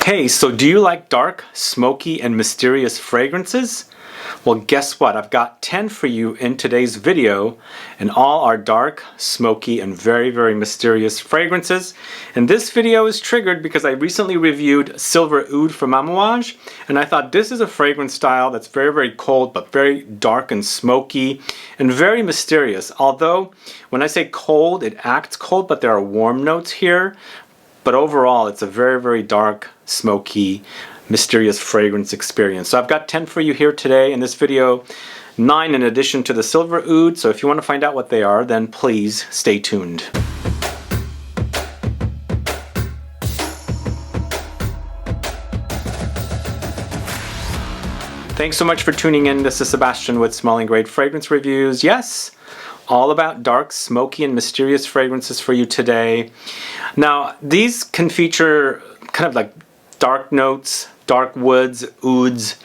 Hey, so do you like dark, smoky, and mysterious fragrances? Well, guess what? I've got 10 for you in today's video, and all are dark, smoky, and very, very mysterious fragrances. And this video is triggered because I recently reviewed Silver Oud from AMOUAGE, and I thought this is a fragrance style that's very, very cold, but very dark and smoky, and very mysterious. Although, when I say cold, it acts cold, but there are warm notes here. But overall, it's a very, very dark, smoky, mysterious fragrance experience. So I've got 10 for you here today in this video, 9 in addition to the Silver Oud. So if you want to find out what they are, then please stay tuned. Thanks so much for tuning in. This is Sebastian with Smelling Great Fragrance Reviews. Yes, all about dark, smoky, and mysterious fragrances for you today. Now, these can feature kind of like dark notes, dark woods, ouds,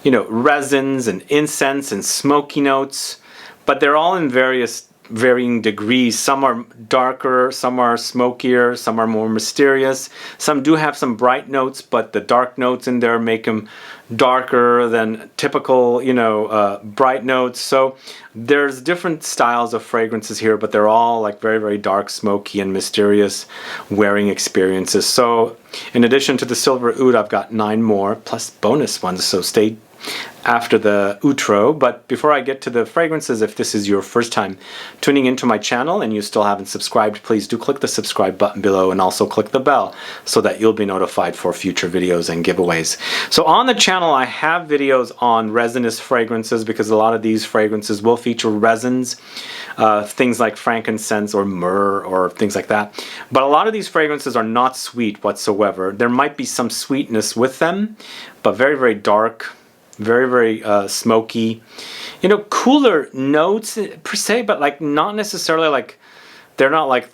you know, resins and incense and smoky notes, but they're all in varying degrees. Some are darker, some are smokier, some are more mysterious. Some do have some bright notes, but the dark notes in there make them darker than typical, you know, bright notes. So there's different styles of fragrances here, but they're all like very, very dark, smoky, and mysterious wearing experiences. So in addition to the Silver Oud, I've got 9 more plus bonus ones, so stay after the outro. But before I get to the fragrances, if this is your first time tuning into my channel and you still haven't subscribed, please do click the subscribe button below and also click the bell so that you'll be notified for future videos and giveaways. So on the channel I have videos on resinous fragrances because a lot of these fragrances will feature resins, things like frankincense or myrrh or things like that. But a lot of these fragrances are not sweet whatsoever. There might be some sweetness with them, but very, very dark, very, very smoky, you know, cooler notes per se, but like not necessarily like, they're not like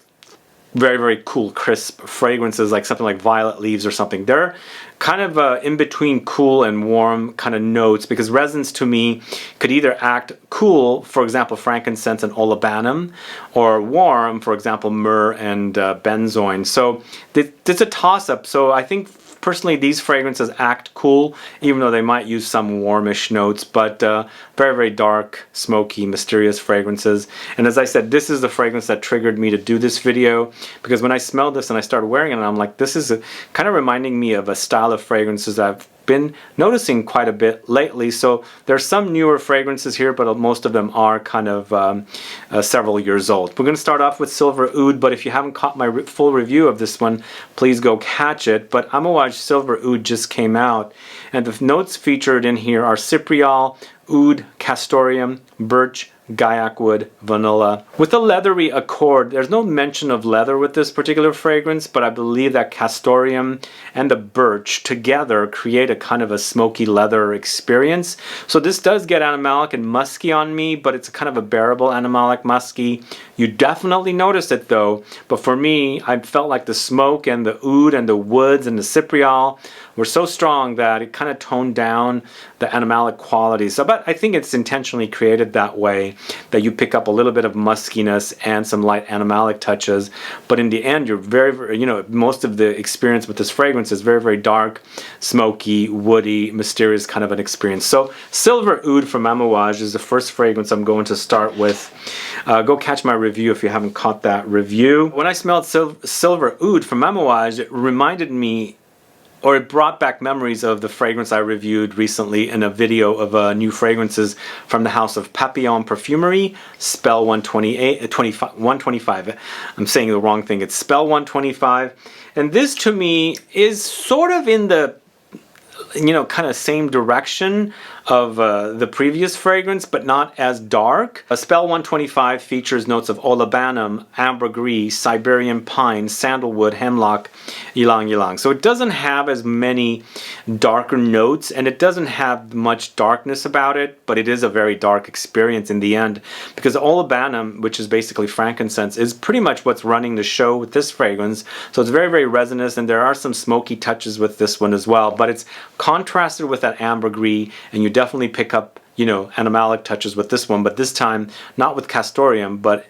very, very cool, crisp fragrances like something like violet leaves or something. They're kind of in between cool and warm kind of notes, because resins to me could either act cool, for example, frankincense and olibanum, or warm, for example, myrrh and benzoin. So it's a toss-up. So I think personally, these fragrances act cool, even though they might use some warmish notes, but very, very dark, smoky, mysterious fragrances. And as I said, this is the fragrance that triggered me to do this video, because when I smelled this and I started wearing it, I'm like, this is kind of reminding me of a style of fragrances I've been noticing quite a bit lately. So there's some newer fragrances here, but most of them are kind of several years old. We're going to start off with Silver Oud, but if you haven't caught my full review of this one, please go catch it. But AMOUAGE Silver Oud just came out, and the notes featured in here are Cypriol, oud, castoreum, birch, Guaiac wood, vanilla. With a leathery accord, there's no mention of leather with this particular fragrance, but I believe that castoreum and the birch together create a kind of a smoky leather experience. So this does get animalic and musky on me, but it's kind of a bearable animalic musky. You definitely notice it though, but for me, I felt like the smoke and the oud and the woods and the cypriol were so strong that it kind of toned down the animalic qualities. So, but I think it's intentionally created that way, that you pick up a little bit of muskiness and some light animalic touches, but in the end you're very, very, you know, most of the experience with this fragrance is very, very dark, smoky, woody, mysterious kind of an experience. So Silver Oud from AMOUAGE is the first fragrance I'm going to start with. Go catch my review if you haven't caught that review. When I smelled Silver Oud from AMOUAGE, it reminded me, or it brought back memories of the fragrance I reviewed recently in a video of new fragrances from the house of PAPILLON Perfumery, Spell 125. I'm saying the wrong thing. It's Spell 125. And this to me is sort of in the, you know, kind of same direction of the previous fragrance, but not as dark. Spell 125 features notes of Olibanum, Ambergris, Siberian pine, Sandalwood, hemlock, ylang ylang. So it doesn't have as many darker notes, and it doesn't have much darkness about it, but it is a very dark experience in the end, because Olibanum, which is basically frankincense, is pretty much what's running the show with this fragrance. So it's very, very resinous, and there are some smoky touches with this one as well, but it's contrasted with that ambergris, and you definitely pick up you know, animalic touches with this one, but this time not with Castoreum, but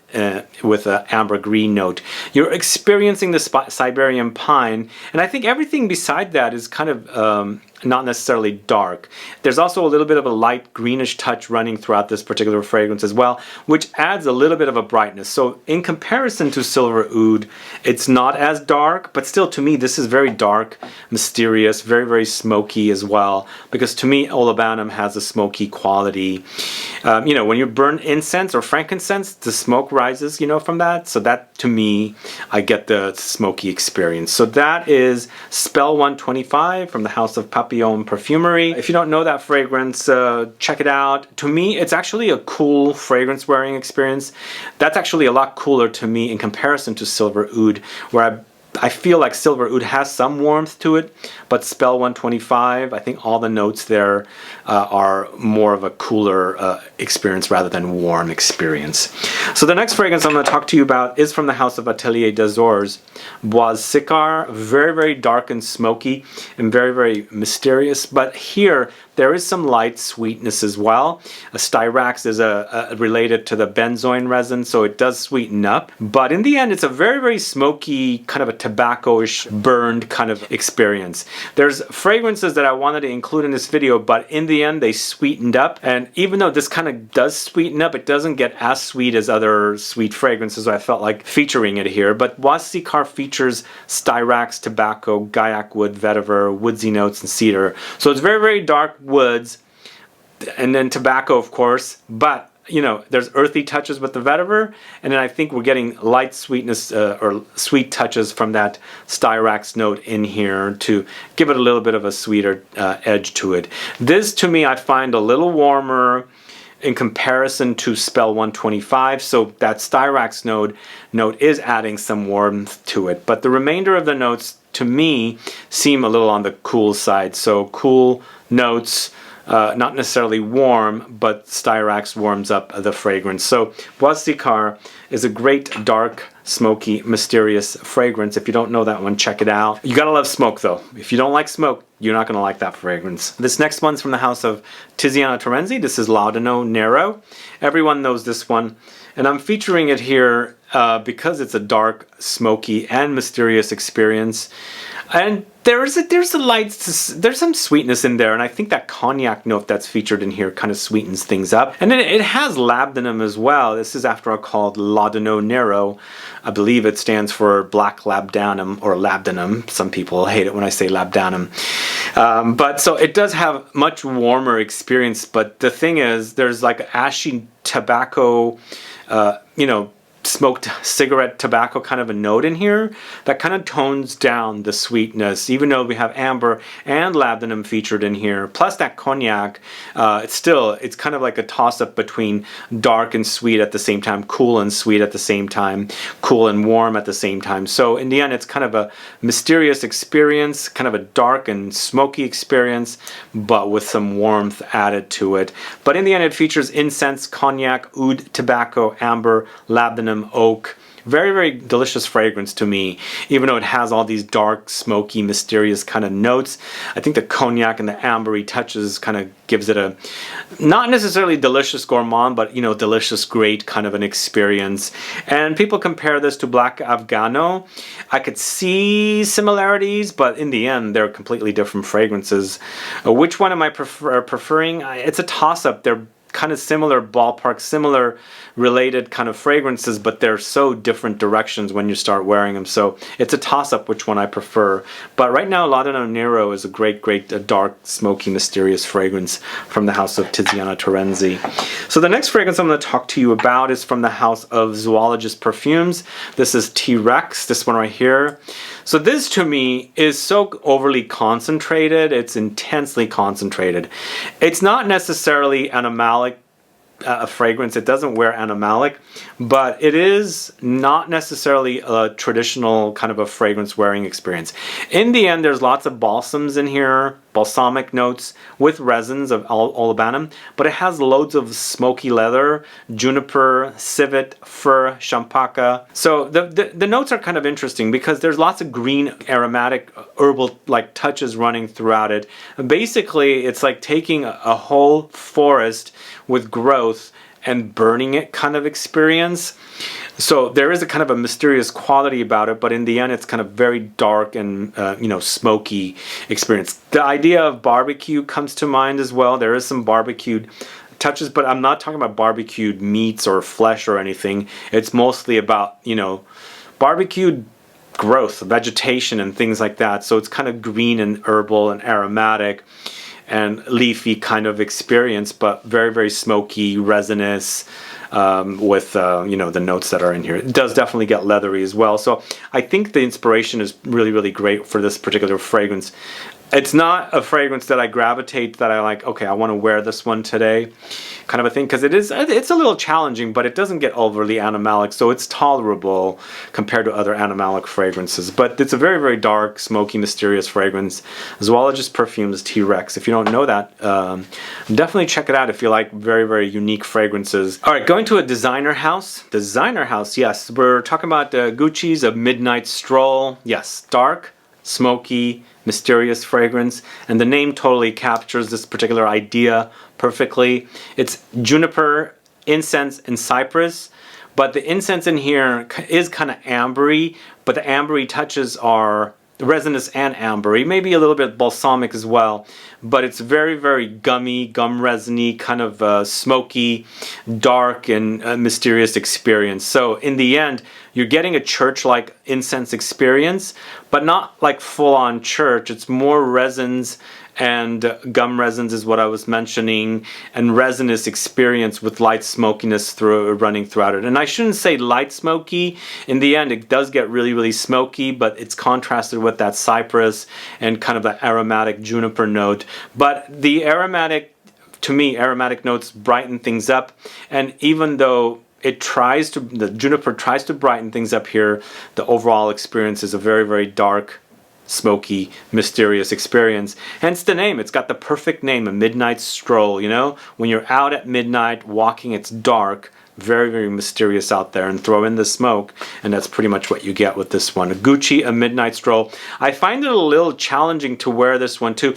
with an ambergris note. You're experiencing the Siberian pine, and I think everything beside that is kind of not necessarily dark. There's also a little bit of a light greenish touch running throughout this particular fragrance as well, which adds a little bit of a brightness. So in comparison to Silver Oud, it's not as dark, but still to me this is very dark, mysterious, very, very smoky as well, because to me Olibanum has a smoky quality. You know, when you burn incense or frankincense, the smoke rises, you know, from that. So that, to me, I get the smoky experience. So that is Spell 125 from the House of Papillon Perfumery. If you don't know that fragrance, check it out. To me, it's actually a cool fragrance wearing experience. That's actually a lot cooler to me in comparison to Silver Oud, where I feel like Silver Oud has some warmth to it, but Spell 125, I think all the notes there are more of a cooler experience rather than warm experience. So the next fragrance I'm going to talk to you about is from the House of Atelier d'Azores, Bois SIKAR. Very, very dark and smoky and very, very mysterious, but here there is some light sweetness as well. Styrax is related to the benzoin resin, so it does sweeten up. But in the end, it's a very, very smoky, kind of a tobacco-ish, burned kind of experience. There's fragrances that I wanted to include in this video, but in the end, they sweetened up. And even though this kind of does sweeten up, it doesn't get as sweet as other sweet fragrances, so I felt like featuring it here. But Bois SIKAR features Styrax, tobacco, Guaiac wood, vetiver, woodsy notes, and cedar. So it's very, very dark woods, and then tobacco, of course, but you know, there's earthy touches with the vetiver, and then I think we're getting light sweetness or sweet touches from that Styrax note in here to give it a little bit of a sweeter edge to it. This, to me, I find a little warmer in comparison to Spell 125, so that Styrax note is adding some warmth to it, but the remainder of the notes, to me, seem a little on the cool side. So cool notes, not necessarily warm, but Styrax warms up the fragrance. So Bois SIKAR is a great dark, smoky, mysterious fragrance. If you don't know that one, check it out. You gotta love smoke though. If you don't like smoke, you're not gonna like that fragrance. This next one's from the House of TIZIANA Terenzi. This is Laudano NERO. Everyone knows this one, and I'm featuring it here because it's a dark, smoky, and mysterious experience. And there's some sweetness in there, and I think that cognac note that's featured in here kind of sweetens things up. And then it has labdanum as well. This is, after all, called Laudano NERO. I believe it stands for black labdanum or labdanum. Some people hate it when I say labdanum. But so it does have much warmer experience, but the thing is, there's like ashy tobacco, you know, smoked cigarette tobacco kind of a note in here that kind of tones down the sweetness, even though we have amber and labdanum featured in here, plus that cognac. It's kind of like a toss-up between dark and sweet at the same time, cool and sweet at the same time, cool and warm at the same time. So in the end, it's kind of a mysterious experience, kind of a dark and smoky experience, but with some warmth added to it. But in the end, it features incense, cognac, oud, tobacco, amber, labdanum, oak. Very, very delicious fragrance to me, even though it has all these dark, smoky, mysterious kind of notes. I think the cognac and the ambery touches kind of gives it a, not necessarily delicious gourmand, but, you know, delicious, great kind of an experience. And people compare this to Black Afghano. I could see similarities, but in the end, they're completely different fragrances. Which one am I preferring? It's a toss-up. They're kind of similar ballpark, similar related kind of fragrances, but they're so different directions when you start wearing them. So it's a toss-up which one I prefer. But right now, Laudano NERO is a great, great dark, smoky, mysterious fragrance from the House of TIZIANA Terenzi. So the next fragrance I'm going to talk to you about is from the House of Zoologist Perfumes. This is T-Rex, this one right here. So this, to me, is so overly concentrated. It's intensely concentrated. It's not necessarily animalic fragrance. It doesn't wear animalic, but it is not necessarily a traditional kind of a fragrance wearing experience. In the end, there's lots of balsams in here. balsamic notes with resins of Olibanum, but it has loads of smoky leather, juniper, civet, fir, champaca. So the notes are kind of interesting because there's lots of green aromatic herbal like touches running throughout it. Basically, it's like taking a whole forest with growth and burning it kind of experience. So there is a kind of a mysterious quality about it, but in the end it's kind of very dark and you know, smoky experience. The idea of barbecue comes to mind as well. There is some barbecued touches, but I'm not talking about barbecued meats or flesh or anything. It's mostly about, you know, barbecued growth, vegetation and things like that. So it's kind of green and herbal and aromatic and leafy kind of experience, but very, very smoky, resinous, with you know, the notes that are in here. It does definitely get leathery as well. So I think the inspiration is really, really great for this particular fragrance. It's not a fragrance that I gravitate, that I like, okay, I want to wear this one today, kind of a thing, because it's a little challenging, but it doesn't get overly animalic, so it's tolerable compared to other animalic fragrances. But it's a very, very dark, smoky, mysterious fragrance. Zoologist Perfumes T-Rex. If you don't know that, definitely check it out if you like very, very unique fragrances. All right, going to a designer house. Designer house, yes. We're talking about Gucci's A Midnight Stroll. Yes, dark, smoky, mysterious fragrance, and the name totally captures this particular idea perfectly. It's juniper, incense, and cypress, but the incense in here is kind of ambery, but the ambery touches are resinous and ambery, maybe a little bit balsamic as well, but it's very, very gummy, gum resiny, kind of smoky, dark, and mysterious experience. So in the end, you're getting a church-like incense experience, but not like full-on church. It's more resins and gum resins is what I was mentioning, and resinous experience with light smokiness running throughout it. And I shouldn't say light smoky. In the end, it does get really, really smoky, but it's contrasted with that cypress and kind of that aromatic juniper note. But the aromatic, to me, aromatic notes brighten things up, and even though the juniper tries to brighten things up here, the overall experience is a very, very dark, smoky, mysterious experience. Hence the name. It's got the perfect name, A Midnight Stroll, you know? When you're out at midnight walking, it's dark, very, very mysterious out there, and throw in the smoke, and that's pretty much what you get with this one. Gucci, A Midnight Stroll. I find it a little challenging to wear this one too.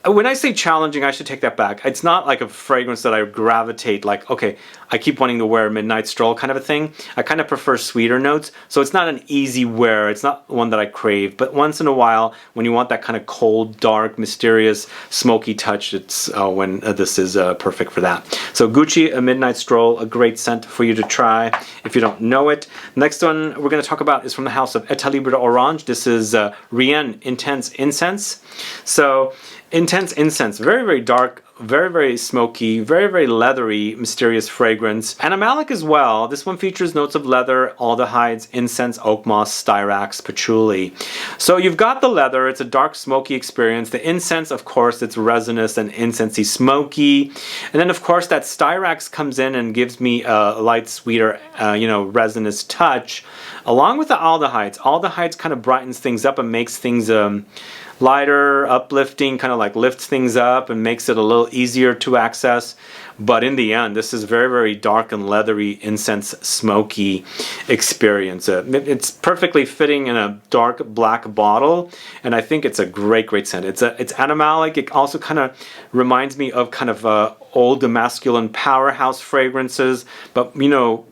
When I say challenging, I should take that back. It's not like a fragrance that I gravitate, like, okay, I keep wanting to wear Midnight Stroll kind of a thing. I kind of prefer sweeter notes, so it's not an easy wear. It's not one that I crave, but once in a while, when you want that kind of cold, dark, mysterious, smoky touch, it's when this is perfect for that. So Gucci, A Midnight Stroll, a great scent for you to try if you don't know it. Next one we're going to talk about is from the house of ATELIER Orange. This is RIEN Intense Incense. So Intense Incense, very, very dark, very, very smoky, very, very leathery, mysterious fragrance. Animalic as well. This one features notes of leather, aldehydes, incense, oak moss, styrax, patchouli. So you've got the leather. It's a dark, smoky experience. The incense, of course, it's resinous and incensey smoky. And then, of course, that styrax comes in and gives me a light, sweeter, you know, resinous touch. Along with the aldehydes. Aldehydes kind of brightens things up and makes things lighter, uplifting, kind of like lifts things up and makes it a little easier to access. But in the end, this is very, very dark and leathery, incense, smoky experience. It's perfectly fitting in a dark black bottle, and I think it's a great, great scent. It's animalic. It also kind of reminds me of kind of old masculine powerhouse fragrances, but you know,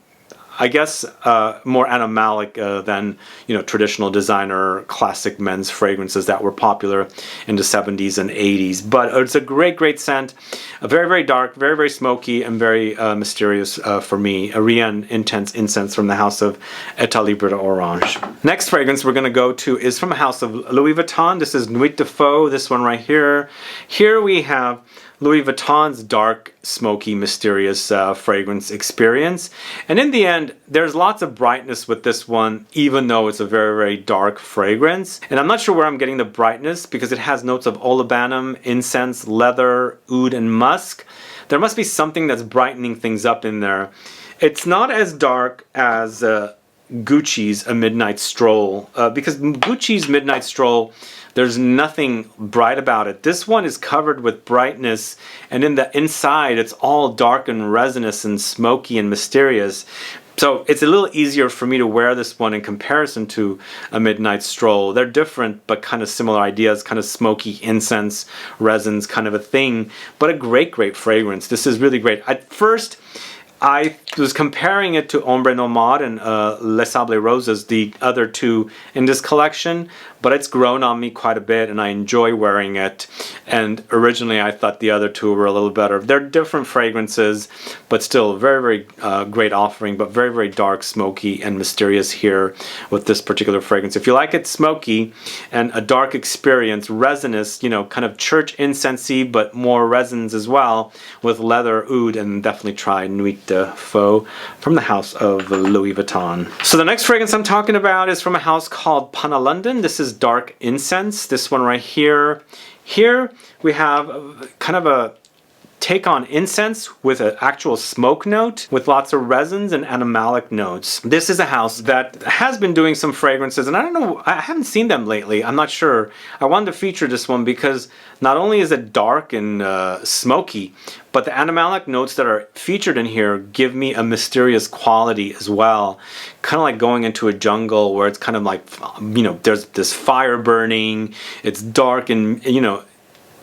I guess more animalic than, you know, traditional designer classic men's fragrances that were popular in the 70s and 80s. But it's a great, great scent. Very, very dark, very, very smoky, and very mysterious for me. A RIEN Intense Incense from the house of ATELIER Orange. Next fragrance we're going to go to is from a house of Louis Vuitton. This is Nuit de Faux, this one right here. Here we have Louis Vuitton's dark, smoky, mysterious fragrance experience. And in the end, there's lots of brightness with this one, even though it's a very, very dark fragrance. And I'm not sure where I'm getting the brightness, because it has notes of olibanum, incense, leather, oud, and musk. There must be something that's brightening things up in there. It's not as dark as Gucci's A Midnight Stroll, because Gucci's Midnight Stroll, there's nothing bright about it. This one is covered with brightness, and in the inside it's all dark and resinous and smoky and mysterious. So it's a little easier for me to wear this one in comparison to A Midnight Stroll. They're different but kind of similar ideas, kind of smoky incense, resins kind of a thing, but a great, great fragrance. This is really great. At first, I was comparing it to Ombre Nomade and Les Sables Roses, the other two in this collection, but it's grown on me quite a bit and I enjoy wearing it. And originally I thought the other two were a little better. They're different fragrances, but still very, very great offering, but very, very dark, smoky, and mysterious here with this particular fragrance. If you like it smoky and a dark experience, resinous, you know, kind of church incensey, but more resins as well, with leather, oud, and definitely try Nuit de Faux from the house of Louis Vuitton. So the next fragrance I'm talking about is from a house called Pana London. This is Dark Incense, this one right here. Here we have kind of a take on incense with an actual smoke note with lots of resins and animalic notes. This is a house that has been doing some fragrances, and I don't know, I haven't seen them lately. I'm not sure. I wanted to feature this one because not only is it dark and smoky, but the animalic notes that are featured in here give me a mysterious quality as well. Kind of like going into a jungle where it's kind of like, you know, there's this fire burning, it's dark and, you know,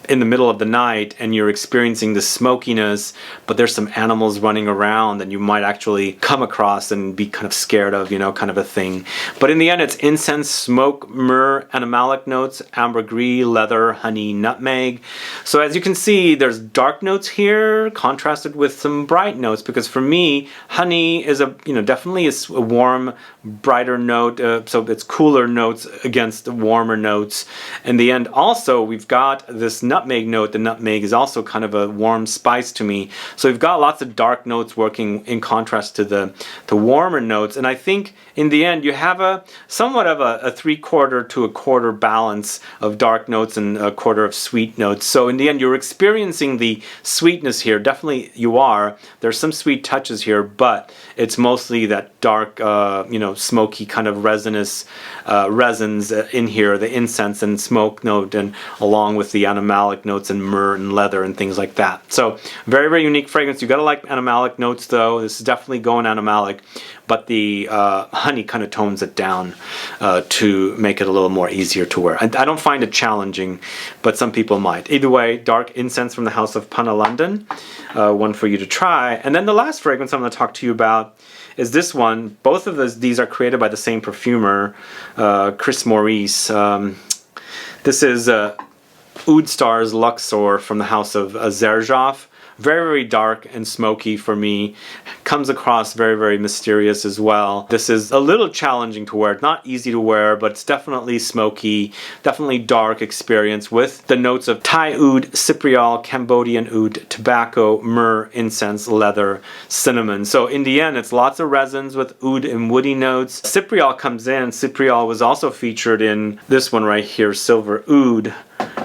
in the middle of the night, and you're experiencing the smokiness, but there's some animals running around and you might actually come across and be kind of scared of, you know, kind of a thing. But in the end, it's incense, smoke, myrrh, animalic notes, ambergris, leather, honey, nutmeg. So as you can see, there's dark notes here contrasted with some bright notes, because for me, honey is a, you know, definitely is a warm, brighter note, so it's cooler notes against the warmer notes. In the end, also, we've got this nutmeg note. The nutmeg is also kind of a warm spice to me. So we've got lots of dark notes working in contrast to the warmer notes. And I think in the end you have a somewhat of a 3/4 to a quarter balance of dark notes and a quarter of sweet notes. So in the end you're experiencing the sweetness here. Definitely you are. There's some sweet touches here, but it's mostly that dark, you know, smoky kind of resinous resins in here, the incense and smoke note, and along with the animalic notes and myrrh and leather and things like that. So very, very unique fragrance. You gotta like animalic notes though. This is definitely going animalic, but the honey kind of tones it down to make it a little more easier to wear. I don't find it challenging, but some people might. Either way, Dark Incense from the house of Pana London, one for you to try. And then the last fragrance I'm going to talk to you about is this one. Both of these are created by the same perfumer, Chris Maurice. This is Oud Stars Luxor from the house of Xerjoff. Very, very dark and smoky for me. Comes across very, very mysterious as well. This is a little challenging to wear. It's not easy to wear, but it's definitely smoky, definitely dark experience with the notes of Thai oud, Cypriol, Cambodian oud, tobacco, myrrh, incense, leather, cinnamon. So in the end, it's lots of resins with oud and woody notes. Cypriol comes in. Cypriol was also featured in this one right here, Silver Oud.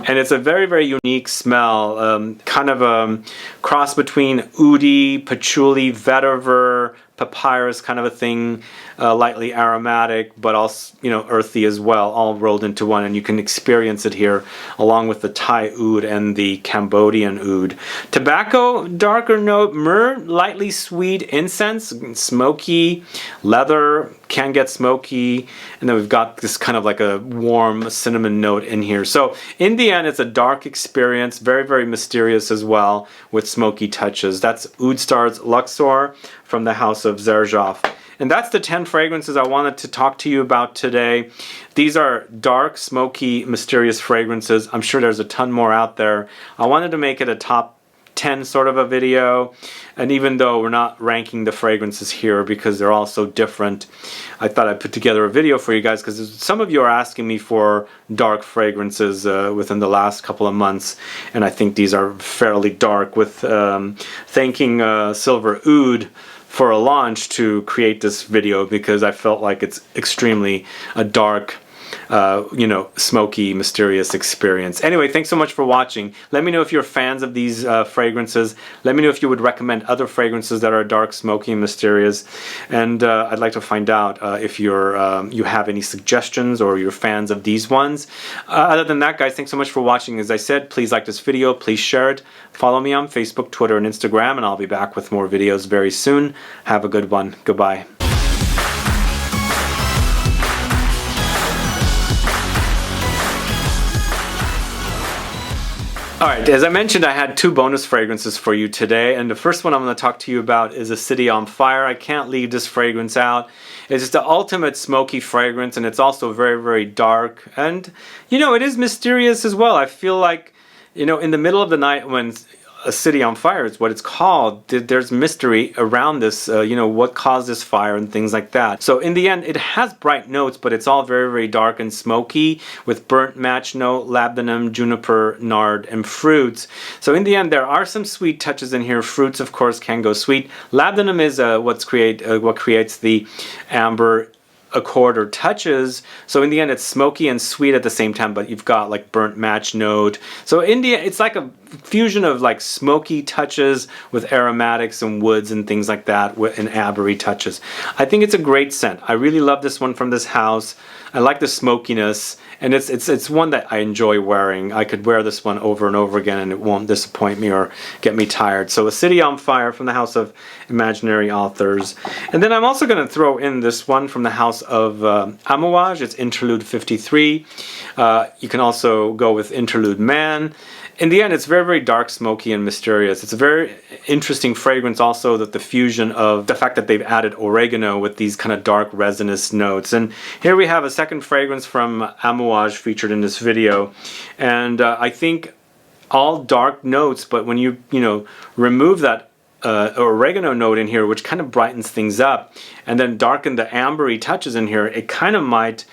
And it's a very, very unique smell, kind of a cross between oudi, patchouli, vetiver, papyrus kind of a thing, lightly aromatic, but also, you know, earthy as well, all rolled into one. And you can experience it here along with the Thai oud and the Cambodian oud. Tobacco, darker note, myrrh, lightly sweet, incense, smoky, leather, can get smoky, and then we've got this kind of like a warm cinnamon note in here. So in the end, it's a dark experience, very, very mysterious as well, with smoky touches. That's Oud Stars Luxor from the house of Xerjoff. And that's the 10 fragrances I wanted to talk to you about today. These are dark, smoky, mysterious fragrances. I'm sure there's a ton more out there. I wanted to make it a top 10 sort of a video, and even though we're not ranking the fragrances here because they're all so different, I thought I'd put together a video for you guys, because some of you are asking me for dark fragrances within the last couple of months, and I think these are fairly dark, with thanking Silver Oud for a launch to create this video, because I felt like it's extremely a dark you know, smoky, mysterious experience. Anyway, thanks so much for watching. Let me know if you're fans of these fragrances. Let me know if you would recommend other fragrances that are dark, smoky, and mysterious. And I'd like to find out if you have any suggestions or you're fans of these ones. Other than that, guys, thanks so much for watching. As I said, please like this video, please share it. Follow me on Facebook, Twitter, and Instagram, and I'll be back with more videos very soon. Have a good one. Goodbye. Alright, as I mentioned, I had 2 bonus fragrances for you today, and the first one I'm going to talk to you about is A City on Fire. I can't leave this fragrance out. It's the ultimate smoky fragrance, and it's also very, very dark, and, you know, it is mysterious as well. I feel like, you know, in the middle of the night when A City on Fire is what it's called, there's mystery around this, you know, what caused this fire and things like that. So in the end, it has bright notes, but it's all very, very dark and smoky with burnt match note, labdanum, juniper, nard, and fruits. So in the end, there are some sweet touches in here. Fruits, of course, can go sweet. Labdanum is what creates the amber accord or touches. So in the end, it's smoky and sweet at the same time, but you've got like burnt match note. So in the end, it's like a fusion of like smoky touches with aromatics and woods and things like that, and ambery touches. I think it's a great scent. I really love this one from this house. I like the smokiness, and it's one that I enjoy wearing. I could wear this one over and over again and it won't disappoint me or get me tired. So A City on Fire from the House of Imaginary Authors. And then I'm also going to throw in this one from the House of AMOUAGE. It's Interlude 53. You can also go with Interlude Man. In the end, it's very, very dark, smoky, and mysterious. It's a very interesting fragrance also, that the fusion of the fact that they've added oregano with these kind of dark resinous notes. And here we have a second fragrance from AMOUAGE featured in this video. And I think all dark notes, but when you remove that oregano note in here, which kind of brightens things up, and then darken the ambery touches in here, it kind of might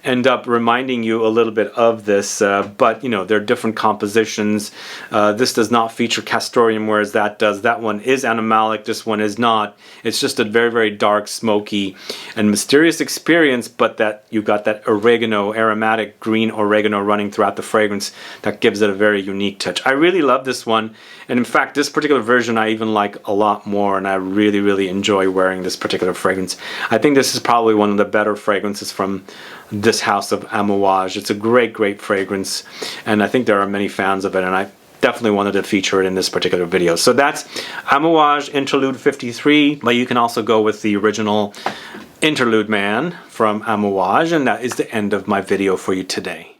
end up reminding you a little bit of this, but you know, they're different compositions. This does not feature Castoreum, whereas that does. That one is animalic, this one is not. It's just a very, very dark, smoky, and mysterious experience, but that you've got that oregano, aromatic green oregano running throughout the fragrance that gives it a very unique touch. I really love this one, and in fact, this particular version I even like a lot more, and I really, really enjoy wearing this particular fragrance. I think this is probably one of the better fragrances from this House of AMOUAGE. It's a great, great fragrance, and I think there are many fans of it, and I definitely wanted to feature it in this particular video. So that's AMOUAGE Interlude 53, but you can also go with the original Interlude Man from AMOUAGE, and that is the end of my video for you today.